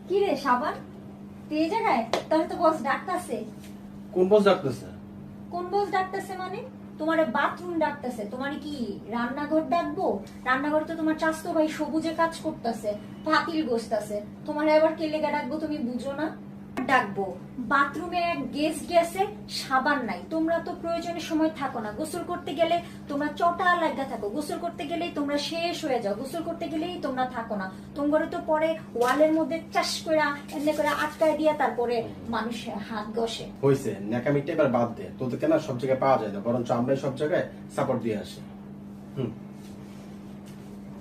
কি রে সাবান, তুই এই জায়গায়? তাহলে তো বস ডাকতেছে। কোন বস ডাকতেছে? কোন বস ডাকতেছে মানে? তোমার বাথরুম ডাকতেছে। তোমার কি রান্নাঘর ডাকবো? রান্নাঘরে তো তোমার চাস্তো ভাই সবুজে কাজ করতেছে, পাতিল বসতেছে। তোমার আবার কে লেগা ডাকবো তুমি বুঝো না? ডাকবো বাথরুমে এক গেস্ট গেছে, সাবান নাই। তোমরা তো প্রয়োজনের সময় থাকো না। গোসল করতে গেলে তোমরা চটা লাগা থাকো, গোসল করতে গেলেই তোমরা শেষ হয়ে যাও, গোসল করতে গেলেই তোমরা থাকো না। তোমরা তো পরে ওয়ালের মধ্যে চাষ করে এমনি করে আটকায় দিয়া তারপরে মানুষ হাত ঘষে। হইছে ন্যাকামিটা এবার বাদ দে, তোদেরকে না সব জায়গায় পাওয়া যায় না, বরঞ্চ আমরাই সব জায়গায় সাপোর্ট দিয়ে আসি।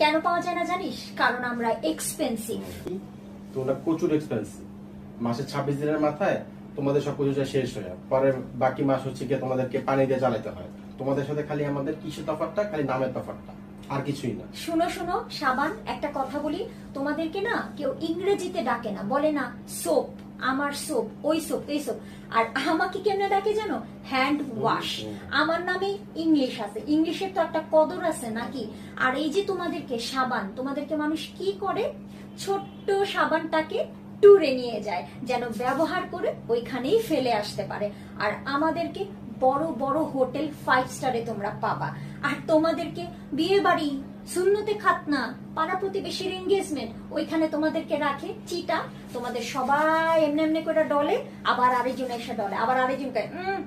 কেন পাওয়া যায় না জানিস? কারণ আমরা এক্সপেন্সিভ। তোমরা প্রচুর এক্সপেন্সিভ। মাসে 26 দিনের মাথায় তোমাদের সবকিছু শেষ হয়ে যায়, পরে বাকি মাস হচ্ছে গিয়ে তোমাদেরকে পানি দিয়ে জ্বালাতে হয়। তোমাদের সাথে খালি আমাদের কিসের তফাৎটা? খালি নামের তফাৎটা, আর কিছুই না। শুনো শুনো সাবান, একটা কথা বলি। তোমাদেরকে না কেউ ইংরেজিতে ডাকে না, বলে না সোপ, আমার সোপ, ওই সোপ, এই সোপ। আর আমাকে কেমনে ডাকে জানো? Hand wash. আমার নামে ইংলিশ আছে, ইংলিশের তো একটা কদর আছে নাকি? আর এই যে তোমাদেরকে সাবান, তোমাদেরকে মানুষ কি করে? ছোট্ট সাবানটাকে ট্যুরে নিয়ে যায়, যেন ব্যবহার করে ওইখানেই ফেলে আসতে পারে। আর আমাদেরকে বড় বড় হোটেল 5 স্টারে তোমরা পাবা। আর তোমাদেরকে বিয়ে বাড়ি, সুন্নতে খাতনা, পাড়া প্রতিবেশীর এঙ্গেজমেন্ট, ওইখানে তোমাদেরকে রাখে চিটা। তোমাদের সবাই এমনি এমনি করে ডলে, আবার আরেকজন এসে ডলে, আবার আরেকজন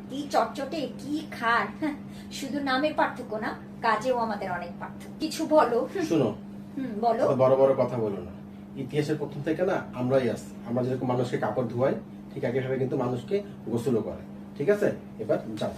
কি চটচটে, কি খায়। শুধু নামের পার্থক্য না, কাজেও আমাদের অনেক পার্থক্য। কিছু বলো। শুনো, বলো। বড় বড় কথা বলো না। ইতিহাসের প্রথম থেকে না আমরাই আছি। আমরা যেরকম মানুষকে কাপড় ধোয়াই, ঠিক একইভাবে কিন্তু মানুষকে গোসলও করে। ঠিক আছে, এবার যাও।